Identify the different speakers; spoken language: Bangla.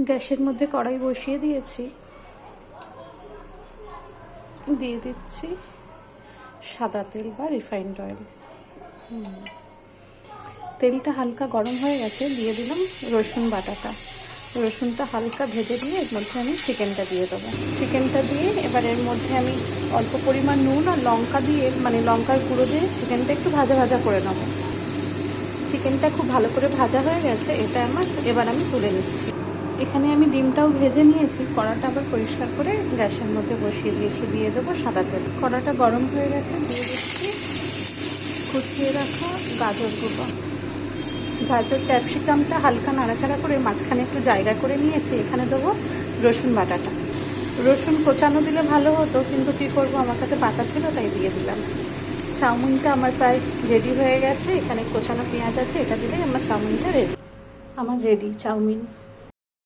Speaker 1: গ্যাসের মধ্যে কড়াই বসিয়ে দিয়েছি, দিয়ে দিচ্ছি সাদা তেল বা রিফাইন্ড অয়েল। তেলটা হালকা গরম হয়ে গেছে, দিয়ে দিলাম রসুন বাটাটা। রসুনটা হালকা ভেজে দিয়ে এর মধ্যে আমি চিকেনটা দিয়ে দেবো। চিকেনটা দিয়ে এবার এর মধ্যে আমি অল্প পরিমাণ নুন আর লঙ্কা দিয়ে, মানে লঙ্কার গুঁড়ো দিয়ে চিকেনটা একটু ভাজা ভাজা করে নেবো। চিকেনটা খুব ভালো করে ভাজা হয়ে গেছে, এটা এবার আমি তুলে নিচ্ছি। এখানে আমি ডিমটাও ভেজে নিয়েছি। কড়াটা আবার পরিষ্কার করে গ্যাসের মধ্যে বসিয়ে দিয়েছি, দিয়ে দেবো সাদা তেল। কড়াটা গরম হয়ে গেছে, দিয়ে দিচ্ছি কুচিয়ে রাখা গাজরগুলো। গাজর ক্যাপসিকামটা হালকা নাড়াচাড়া করে মাঝখানে একটু জায়গা করে নিয়েছি। এখানে দেবো রসুন বাটাটা। রসুন কোচানো দিলে ভালো হতো, কিন্তু কী করবো, আমার কাছে বাটা ছিল তাই দিয়ে দিলাম। চাউমিনটা আমার প্রায় রেডি হয়ে গেছে। এখানে কোচানো পেঁয়াজ আছে, এটা দিলে আমার চাউমিনটা রেডি। আমার রেডি চাউমিন।